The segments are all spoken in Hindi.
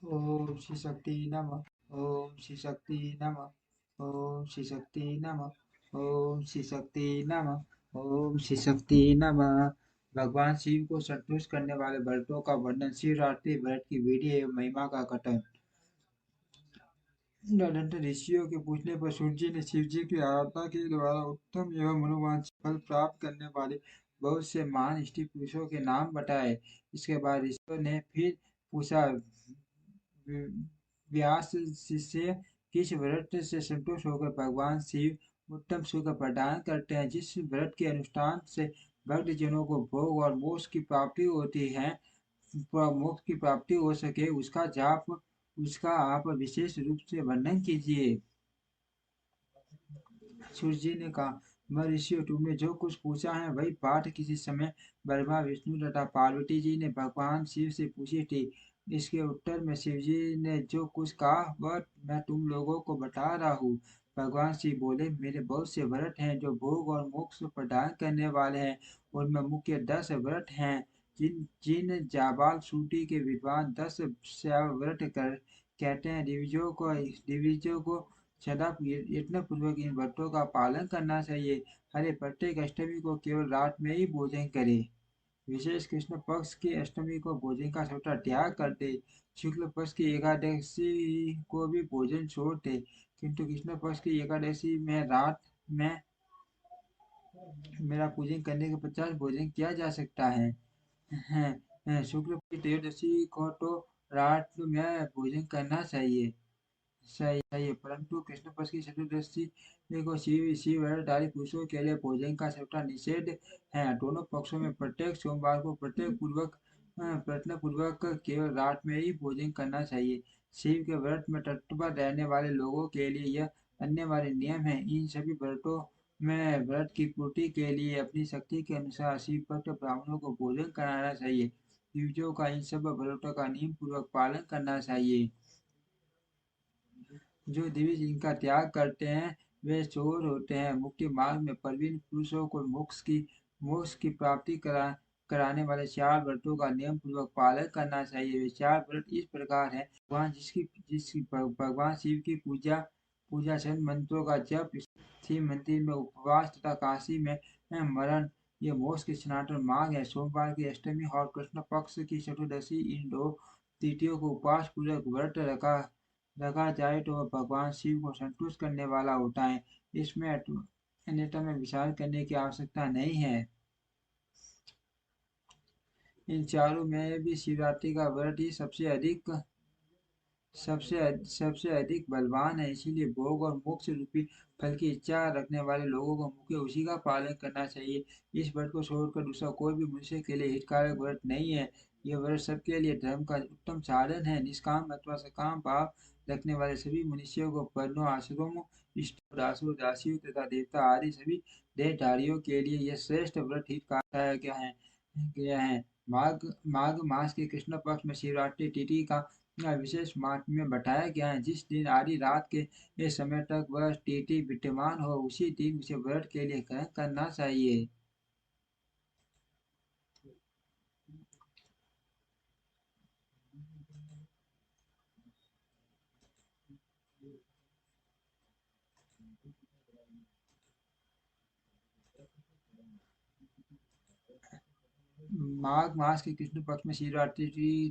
ओम श्री शक्ति नमः। ओम श्री शक्ति नमः। ओम श्री शक्ति नमः। ओम श्री शक्ति नमः। ओम श्री शक्ति नमः। भगवान शिव को संतुष्ट करने वाले व्रतों का वर्णन, शिवरात्रि व्रत की विधि एवं महिमा का कथन। अनंत ऋषियों के पूछने पर सूर्य जी ने शिव जी की आराधना के द्वारा उत्तम एवं मनोवांछित फल प्राप्त करने वाले बहुत से महान इष्ट पुरुषों के नाम बताए। इसके बाद ऋषियों ने फिर पूछा, व्यास शिष्य किस व्रत से संतुष्ट होकर भगवान शिव उत्तम सुख प्रदान करते हैं? जिस व्रत के अनुष्ठान से भक्त जनों को भोग और मोक्ष की प्राप्ति होती है, मोक्ष की प्राप्ति हो सके, उसका आप विशेष रूप से वर्णन कीजिए। सूर्य जी ने कहा, महर्षियों, तुमने जो कुछ पूछा है वही बात किसी समय ब्रह्मा विष्णु तथा पार्वती जी ने भगवान शिव से पूछी थी। इसके उत्तर में शिव जी ने जो कुछ कहा वह मैं तुम लोगों को बता रहा हूँ। भगवान शिव बोले, मेरे बहुत से व्रत हैं जो भोग और मोक्ष प्रदान करने वाले हैं। उनमें मुख्य 10 व्रत हैं। जिन जिन जाबाल सूटी के विद्वान 10 व्रत कर कहते हैं, दिविजों को सदा यत्नपूर्वक इन व्रतों का पालन करना चाहिए। हरे प्रत्येक अष्टमी को केवल रात में ही भोजन करे। विशेष कृष्ण पक्ष की अष्टमी को भोजन का छोटा त्याग कर दे। शुक्ल पक्ष की एकादशी को भी भोजन छोड़ दे, किंतु कृष्ण पक्ष की एकादशी में रात में मेरा पूजन करने के पश्चात भोजन किया जा सकता है। शुक्ल की त्रयोदशी को तो रात में भोजन करना चाहिए। सही है, परंतु कृष्ण पक्ष की चतुर्दशी को शिव व्रतधारी पुरुषों के लिए भोजन का सट्टा निषेध है। दोनों पक्षों में प्रत्येक सोमवार को प्रयत्न पूर्वक केवल रात में ही भोजन करना चाहिए। शिव के व्रत में तत्पर रहने वाले लोगों के लिए यह अनिवार्य नियम है। इन सभी व्रतों में व्रत की पूर्ति के लिए अपनी शक्ति के अनुसार शिव भक्त ब्राह्मणों को भोजन कराना चाहिए। शिवजों का इन सब व्रतों का नियम पूर्वक पालन करना चाहिए। जो दिव्य इनका त्याग करते हैं वे चोर होते हैं। मुक्ति मार्ग में प्रवीण पुरुषों को मोक्ष की प्राप्ति कराने वाले 4 व्रतों का नियम पूर्वक पालन करना चाहिए। वे 4 व्रत इस प्रकार है। भगवान शिव की पूजा पूजा चंद मंत्रों का जप, शिव मंदिर में उपवास तथा काशी में मरण, ये मोक्ष की सनातन मार्ग है। सोमवार की अष्टमी और कृष्ण पक्ष की चतुर्दशी, इन 2 तिथियों को उपवास पूर्वक व्रत रखा जाए तो वह भगवान शिव को संतुष्ट करने वाला होता है। इसमें अन्यथा में विचार करने की आवश्यकता नहीं है। इन चारों में भी शिवरात्रि का व्रत ही सबसे अधिक बलवान है। इसीलिए भोग और मोक्ष रूपी फल की इच्छा रखने वाले लोगों को मुख्य उसी का पालन करना चाहिए। इस व्रत को छोड़कर दूसरा कोई भी मनुष्य के लिए हितकारक व्रत नहीं है। यह व्रत सबके लिए धर्म का उत्तम साधन है। निष्काम अथवा सकाम भाव रखने वाले सभी मनुष्यों को वर्णों, आश्रमों, इष्ट, दासों, दासियों तथा देवता आदि सभी देहधारियों के लिए यह श्रेष्ठ व्रत हितकारक गया है। माघ माघ मास के कृष्ण पक्ष में शिवरात्रि तिथि का विशेष महात्म्य बताया गया है। जिस दिन आधी रात के समय तक वह तिथि विद्यमान हो, उसी दिन उसे व्रत के लिए ग्रहण करना चाहिए। माघ मास के कृष्ण पक्ष में शिवरात्रि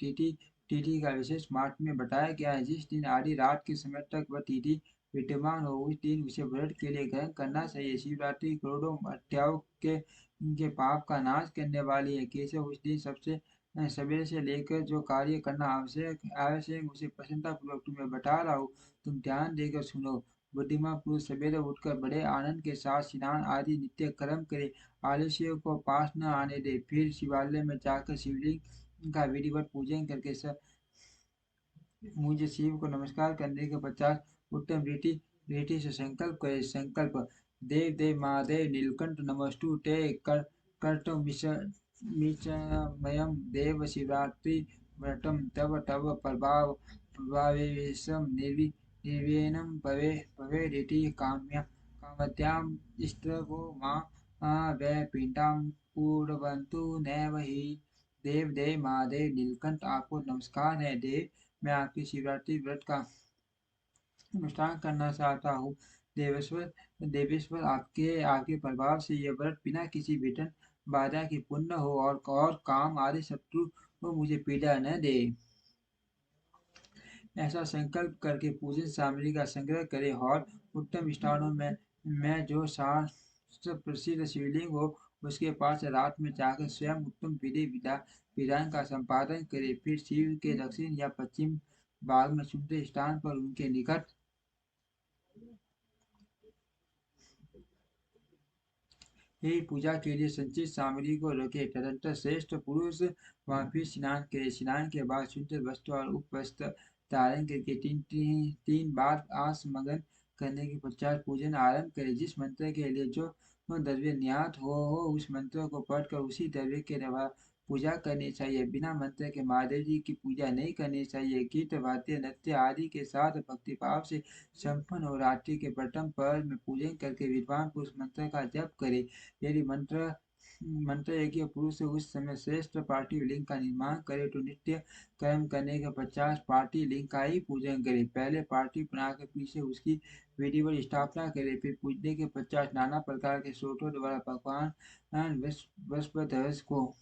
तिथि तिथि का विशेष महात्म्य बताया गया है। जिस दिन आधी रात के समय तक वह तिथि विद्यमान हो, उस दिन उसे व्रत के लिए ग्रहण करना चाहिए। शिवरात्रि करोड़ों हत्याओं के पाप का नाश करने वाली है। केशव उस दिन सबसे सवेरे से लेकर जो कार्य करना आवश्यक आवश्यक उसे प्रसन्नता पूर्वक तुम्हें बता रहा हूँ, तुम ध्यान देकर सुनो। बुद्धिमान पुरुष सवेरे उठकर बड़े आनंद के साथ स्नान आदि नित्य कर्म करे, आलस्य को पास न आने दे, फिर शिवालय में जाकर शिवलिंग का विधिवत पूजन करके मुझे शिव को नमस्कार करने के पश्चात उत्तम रीति रीति से संकल्प करे। संकल्प, देव देव महादेव नीलकंठ नमस्तु ते कर्तुम मिच्छमयम् देव शिवरात्रि व्रतम तव तव प्रभावेशम निर्विघ्नं भवेदिति कामत्याम् इष्टवो मां वै पिंडां पूर्वन्तु नैव हि। देव देव महादेव नीलकंठ, आपको नमस्कार है। देव मैं आपकी शिवरात्रि व्रत का अनुष्ठान करना चाहता हूँ। देवेश्वर देवेश्वर आपके आपके प्रभाव से यह व्रत बिना किसी विघ्न बाधा के पूर्ण हो और काम आदि शत्रु को मुझे पीड़ा न दे। ऐसा संकल्प करके पूजन सामग्री का संग्रह करें और उत्तम स्थानों में जो शास्त्र प्रसिद्ध शिवलिंग हो उसके पास रात में जाकर स्वयं उत्तम विधान का संपादन करें। फिर शिव के दक्षिण या पश्चिम भाग में सुंदर स्थान पर उनके निकट ही पूजा के लिए संचित सामग्री को रखे। तदंतर श्रेष्ठ पुरुष वहां फिर स्नान करे। स्नान के बाद शुद्ध वस्त्र और उपवस्त्र धारण करके तीन बार आसमगन करने के पश्चात पूजन आरंभ करे। जिस मंत्र के लिए जो द्रव्य नियत हो उस मंत्र को पढ़कर उसी द्रव्य के द्वारा पूजा करनी चाहिए। बिना मंत्र के महादेव जी की पूजा नहीं करनी चाहिए। गीत वाद्य नृत्य आदि के साथ भक्तिभाव से संपन्न हो रात्रि के प्रथम पहर में पूजन करके विद्वान पुरुष मंत्र का जप करे। यदि मंत्र यज्ञ पुरुष उस समय श्रेष्ठ पार्थिव लिंग का निर्माण करे तो नित्य कर्म करने के पश्चात पार्थिव लिंग का ही पूजन करे। पहले पार्थिव बनाकर पीछे उसकी विधिवत स्थापना करे। फिर पूजने के पश्चात नाना प्रकार के स्रोतों द्वारा भगवान वृषभध्वज को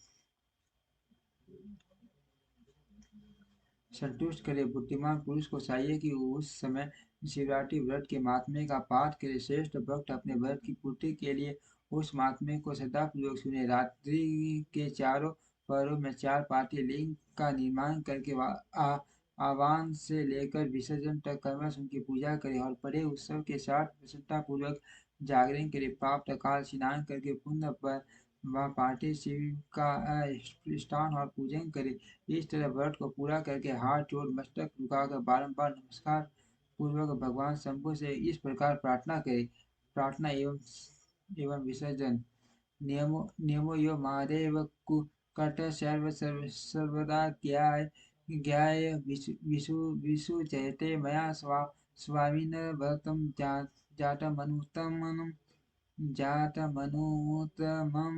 संतुष्ट करे। बुद्धिमान पुरुष को चाहिए कि उस समय शिवरात्रि व्रत के महात्म्य का पाठ करे। श्रेष्ठ भक्त अपने व्रत की पूर्ति के लिए उस महात्म्य को श्रद्धापूर्वक सुने। रात्रि के चारों पहरों में चार पाठी लिंग का निर्माण करके आह्वान से लेकर विसर्जन तक क्रमश उनकी पूजा करे और बड़े उत्सव के साथ प्रसन्नतापूर्वक जागरण करे। प्राप्त काल स्नान करके पुण्य पर वह पार्थिव शिव का स्थान और पूजन करे। इस तरह व्रत को पूरा करके हाथ जोड़ मस्तक झुकाकर बारंबार नमस्कार पूर्वक भगवान शंभु से इस प्रकार प्रार्थना करे। प्रार्थना एवं एवं विसर्जन नियमो यो महादेव कट सर्वदा ज्ञाय विशु जयते मया स्वामिन व्रतम जातमनुत्तमम् जातमनुत्तमं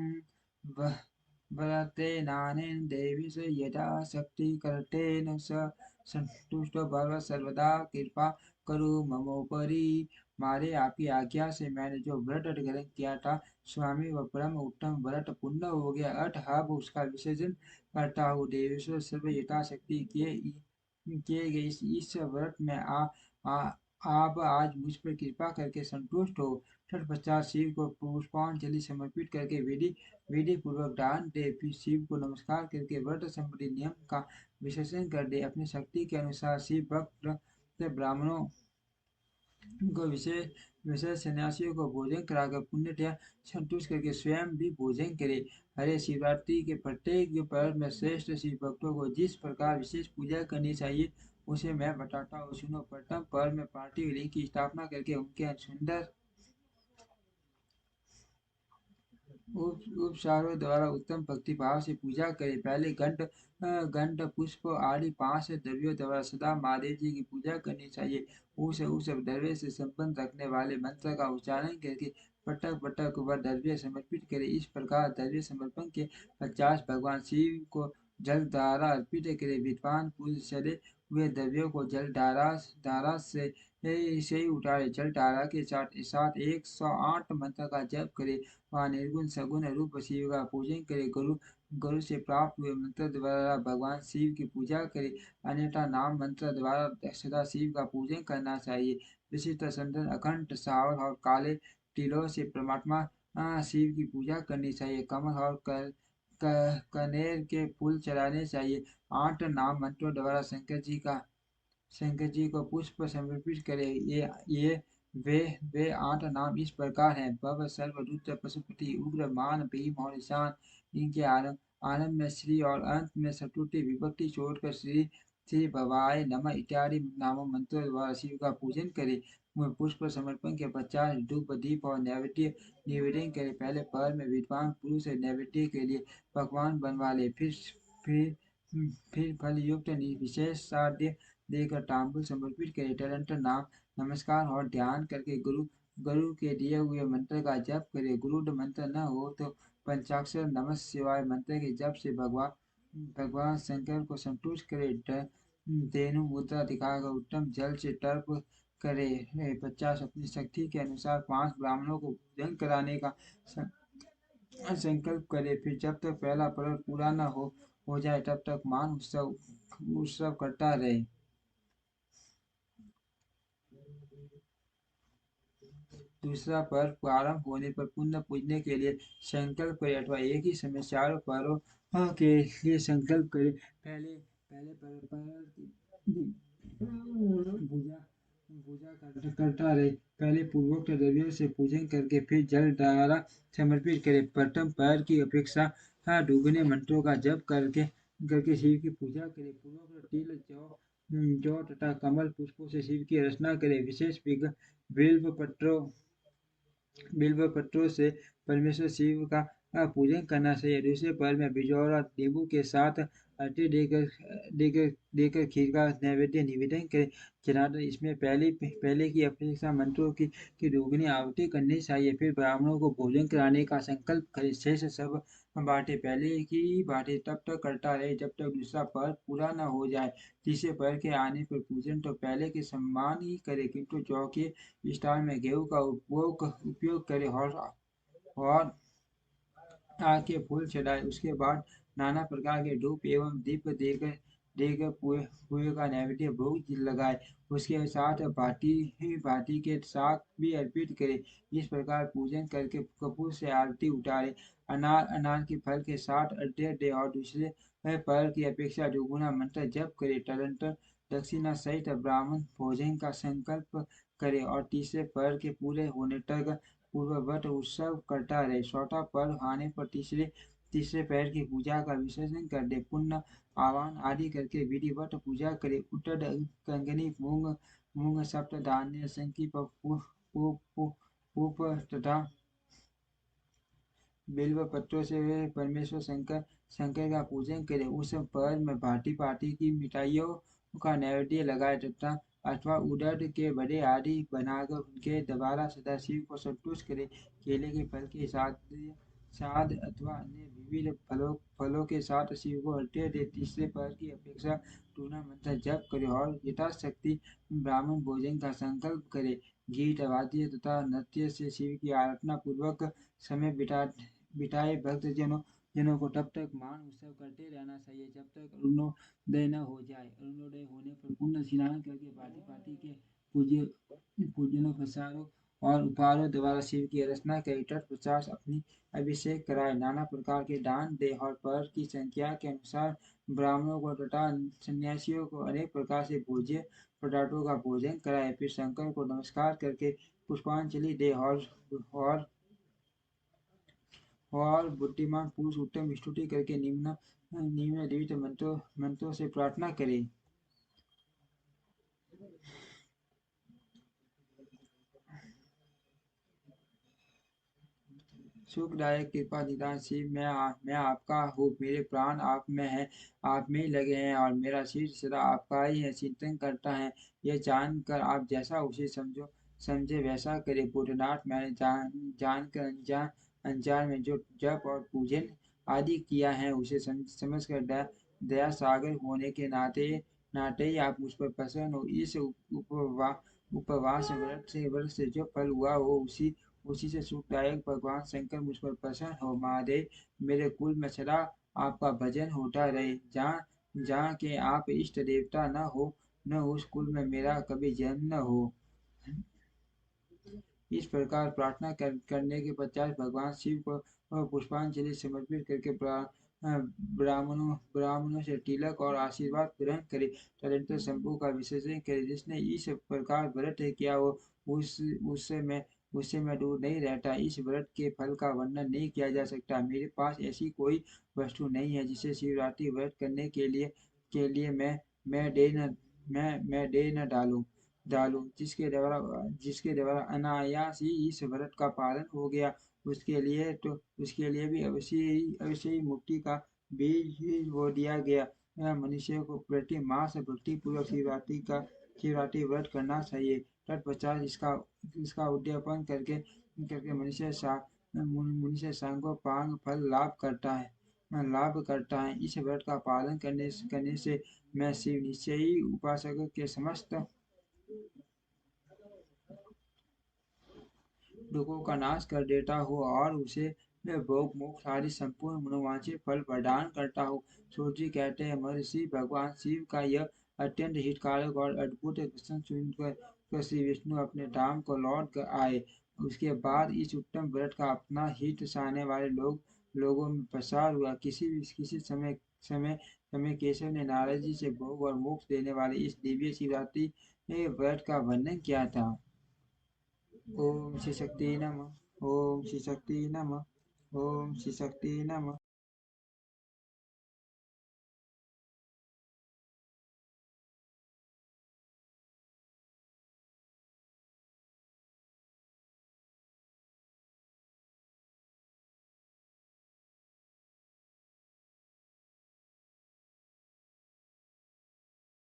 व्रतेनानेन देवी से यदा शक्ति कर्तेन स संतुष्टो भव सर्वदा कृपा करो ममोपरि। मारे आपकी आज्ञा से मैंने जो व्रत ग्रहण किया था स्वामी व परम उत्तम व्रत पूर्ण हो गया। अब उसका विसर्जन करता हूँ। देवेश्वर सर्व यथाशक्ति किए गए इस व्रत में आ, आप आज मुझ पर कृपा करके संतुष्ट हो। तत्पश्चात शिव को पुष्पांजलि समर्पित करके विधि पूर्वक दान दे। फिर शिव को नमस्कार करके व्रत संबंधी नियम का विश्लेषण कर दे। अपनी शक्ति के अनुसार शिव भक्त ब्राह्मणों को विशेष विशेष सन्यासियों को भोजन कराकर पुण्यतया संतुष्ट करके स्वयं भी भोजन करे। हरे शिवरात्रि के प्रत्येक पर्व में श्रेष्ठ शिव भक्तों को जिस प्रकार विशेष पूजा करनी चाहिए उसे मैं बताता हूँ सुनो। प्रथम पर्व में पार्थिव लिंग की स्थापना करके उनके सुंदर उपचारों द्वारा उत्तम भक्ति भाव से पूजा करें। पहले घंट पुष्प आदि 5 द्रव्यों द्वारा सदा महादेव जी की पूजा करनी चाहिए। उस द्रव्य से संबंध रखने वाले मंत्र का उच्चारण करके पटक पटक वह द्रव्य समर्पित करें। इस प्रकार द्रव्य समर्पण के पश्चात भगवान शिव को जल धारा अर्पित करें। विद्वान पुरुष चले हुए द्रव्यों को जल धारा से ही उतारे। जल धारा के साथ 108 मंत्र का जप करे। वहाँ निर्गुण सगुण रूप शिव का पूजन करे। गुरु से प्राप्त हुए मंत्र द्वारा भगवान शिव की पूजा करे। अन्यथा नाम मंत्र द्वारा सदा शिव का पूजन करना चाहिए। विशिष्ट संतन अखंड सावर और काले तिलों से परमात्मा शिव की पूजा करनी चाहिए। कमल और कनेर के फूल चढ़ाने चाहिए। 8 नाम मंत्रों द्वारा शंकर जी को पुष्प समर्पित करें। ये वे 8 नाम इस प्रकार हैं। भव सर्व रुद्र पशुपति उग्र मान भीम और ईशान। इनके आरंभ में श्री और अंत में चतुर्थी विभक्ति छोड़कर श्री श्री भवाय नमः इत्यादि नामों मंत्रों द्वारा शिव का पूजन करें। पुष्प समर्पण के पश्चात धूप दीप और नैवेद्य निवेदन करें। पहले पहर में विद्वान पुरुष नैवेद्य के लिए पकवान बनवा ले। फिर फिर फल युक्त विशेष साध्य देकर तांबूल समर्पित करे। तदनंतर नाम नमस्कार और ध्यान करके गुरु के दिए हुए मंत्र का जप करे। गुरु मंत्र न हो तो पंचाक्षर नमः शिवाय मंत्र के जप से भगवान शंकर को संतुष्ट करे। धेनु मुद्रा दिखाकर उत्तम जल से तर्प करे। 50 अपनी शक्ति के अनुसार 5 ब्राह्मणों को भोजन कराने का संकल्प करे। फिर जब तक पहला पर्व पूरा न हो जाए तब तक मान उत्सव उत्सव करता रहे। दूसरा पर्व प्रारंभ होने पर पुण्य पूजने के लिए संकल्प करे अथवा एक ही समय चारों पर्वों के लिए संकल्प करे। पहले पहले पर्व पर पूजा पूजा करता रहे। पहले पूर्वोक्त द्रव्यों से पूजन करके फिर जल द्वारा समर्पित करे। प्रथम पैर की अपेक्षा दुगने मंत्रों का जप करके करके शिव की पूजा करे। पूर्वोक्त तिल जौ तथा कमल पुष्पों से शिव की रचना करे। विशेष बिल्व पत्रों बिल्व पत्रों से परमेश्वर शिव का पूजन करना चाहिए। दूसरे पर्व में बिजौरा नींबू के साथ अर्घ्य देकर देकर देकर खीर का नैवेद्य निवेदन करें। जनार्दन इसमें पहले की अपेक्षा मंत्रों की दोगुनी आहुति करनी चाहिए। फिर ब्राह्मणों को भोजन कराने का संकल्प करे। शेष सब बातें पहले की बातें तब तक करता रहे जब तक दूसरा पर्व पूरा न हो जाए। तीसरे पर्व के आने पर पूजन तो पहले के समान ही करे, किंतु जौ के स्थान में गेहूं का उपयोग करे और आग के फूल चढ़ाए। उसके बाद नाना प्रकार के धूप एवं दीप देकर देकर पुए का नैवेद्य भोग लगाए। उसके साथ भांति के साग भी अर्पित करे। इस प्रकार पूजन करके कपूर से आरती उतारे। अनार के फल के साथ अर्घ्य दे और दूसरे पर्व की अपेक्षा दुगुना मंत्र जप करे। तदंतर दक्षिणा सहित ब्राह्मण भोजन का संकल्प करे और तीसरे पर्व के पूरे होने तक पूर्ववत उत्सव करता रहे। चौथा पर्व आने पर तीसरे पैर की पूजा का विसर्जन कर दे। पुण्य आह्वान आदि करके विधिवत पूजा करे। उटद कंगनी मूंग सप्त धान्य संकी पुष्प तथा बिल्व पत्रों से परमेश्वर शंकर का पूजन करे। उस पर्व में भांति की मिठाइयों का नैवेद्य लगाए तथा अथवा उड़द के बड़े आदि बनाकर उनके द्वारा सदाशिव को संतुष्ट करे। केले के फल के साथ अथवा अन्य विविध फलों के साथ शिव को अर्घ्य दे। तीसरे पर्व की अपेक्षा टूना मंत्र जप करे और यथाशक्ति ब्राह्मण भोजन का संकल्प करे। गीत वाद्य तथा नृत्य से शिव की आराधना पूर्वक समय बिताए जनों को तब तक मान उत्सव करते रहना चाहिए जब तक अरुणोदय न हो जाए। अरुणोदय होने पर पुण्य स्नान करके भांति के पूजनों प्रसारों और उपहारों द्वारा शिव की रचना करे। तत्पश्चात अपनी अभिषेक कराए। नाना प्रकार के दान दे और पर्व की संख्या के अनुसार ब्राह्मणों को तथा सन्यासियों को अनेक प्रकार से भोज्य पदार्थों का भोजन कराए। फिर शंकर को नमस्कार करके पुष्पांजलि दे और बुद्धिमान पुरुष उत्तम स्तुति करके निम्नलिखित मंत्रों से प्रार्थना करे। सुखदायक कृपा निदान शिव मैं आपका हूँ। मेरे प्राण आप में है, आप में ही लगे हैं और मेरा शीर्ष सदा आपका ही है चिंतन करता है। यह जानकर आप जैसा उसे समझे वैसा करे। भूतनाथ मैंने जानकर अनजान में जो जप और पूजन आदि किया है उसे समझ कर दया सागर होने के नाते ही आप मुझ पर प्रसन्न हो। इस उपवास व्रत से जो फल हुआ वो उसी से सुखदायक भगवान शंकर मुझ पर प्रसन्न हो। महादेव मेरे कुल में सदा आपका भजन होता रहे। जहाँ जहाँ के आप इष्ट देवता न उस कुल में मेरा कभी जन्म न हो। इस प्रकार प्रार्थना करने के पश्चात भगवान शिव को पुष्पांजलि समर्पित करके ब्राह्मणों से तिलक और आशीर्वाद ग्रहण करे। तदंतर शंभु का विसर्जन करे। जिसने इस प्रकार व्रत किया हो उससे मैं दूर नहीं रहता। इस व्रत के फल का वर्णन नहीं किया जा सकता। मेरे पास ऐसी कोई वस्तु नहीं है जिसे शिवरात्रि व्रत करने के लिए मैं दे न डालूं। जिसके द्वारा अनायास ही इस व्रत का पालन हो गया उसके लिए भी अवश्य ही मुक्ति का बीज ही बो दिया गया। मनुष्य को प्रति मास भक्ति पूर्वक शिवरात्रि व्रत करना चाहिए। तत्पश्चात इसका उद्यापन करके मनुष्य सांगोपांग फल लाभ करता है। इस व्रत का पालन करने से मैं शिव निश्चयी उपासकों के समस्त दुखों का नाश कर देता हूँ और उसे मैं भोग मोक्ष आदि संपूर्ण मनोवांछित फल प्रदान करता हूँ। सूर्य कहते हैं महर्षि भगवान शिव का यह अत्यंत हितकारक और अद्भुत वचन सुनकर श्री विष्णु अपने धाम को लौट कर आए। उसके बाद इस उत्तम व्रत का अपना हित चाहने वाले लोगों में प्रसार हुआ। किसी समय केशव ने नारद जी से भोग और मोक्ष देने वाले इस दिव्य शिवरात्रि व्रत का वर्णन किया था। ओम श्री शक्ति नमः। ओम श्री शक्ति नमः। ओम श्री शक्ति नमः।